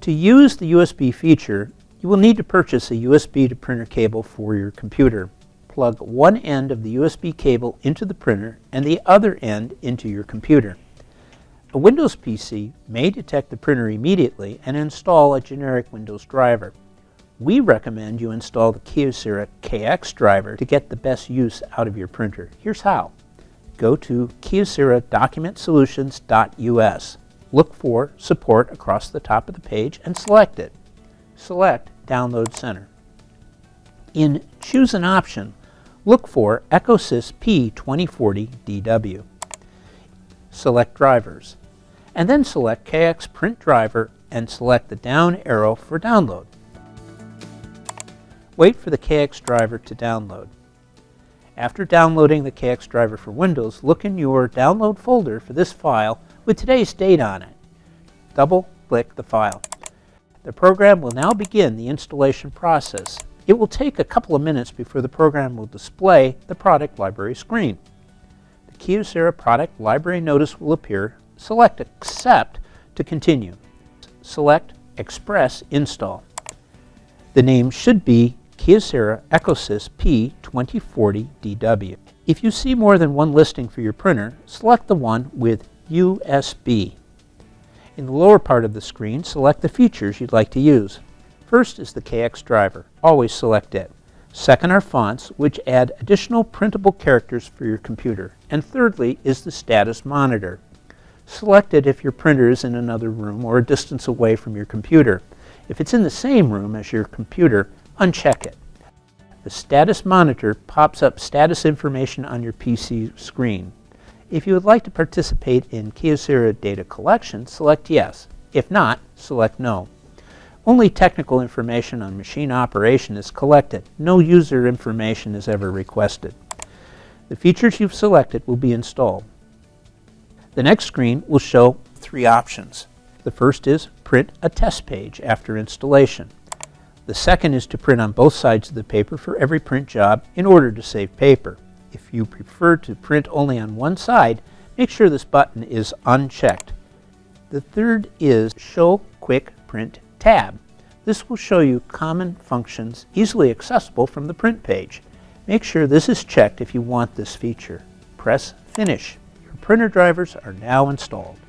To use the USB feature, you will need to purchase a USB to printer cable for your computer. Plug one end of the USB cable into the printer and the other end into your computer. A Windows PC may detect the printer immediately and install a generic Windows driver. We recommend you install the Kyocera KX Driver to get the best use out of your printer. Here's how. Go to kyocera-document-solutions.us. Look for Support across the top of the page and select it. Select Download Center. In Choose an Option, look for Kyocera P2040dw. Select Drivers, and then select KX Print Driver and select the down arrow for download. Wait for the KX Driver to download. After downloading the KX Driver for Windows, look in your Download folder for this file with today's date on it. Double-click the file. The program will now begin the installation process. It will take a couple of minutes before the program will display the product library screen. The Kyocera product library notice will appear. Select Accept to continue. Select Express Install. The name should be Kyocera P2040dw. If you see more than one listing for your printer, select the one with USB. In the lower part of the screen, select the features you'd like to use. First is the KX Driver. Always select it. Second are fonts, which add additional printable characters for your computer. And thirdly is the status monitor. Select it if your printer is in another room or a distance away from your computer. If it's in the same room as your computer, uncheck it. The status monitor pops up status information on your PC screen. If you would like to participate in Kyocera data collection, select Yes. If not, select No. Only technical information on machine operation is collected. No user information is ever requested. The features you've selected will be installed. The next screen will show three options. The first is print a test page after installation. The second is to print on both sides of the paper for every print job in order to save paper. If you prefer to print only on one side, make sure this button is unchecked. The third is Show Quick Print tab. This will show you common functions easily accessible from the print page. Make sure this is checked if you want this feature. Press Finish. Your printer drivers are now installed.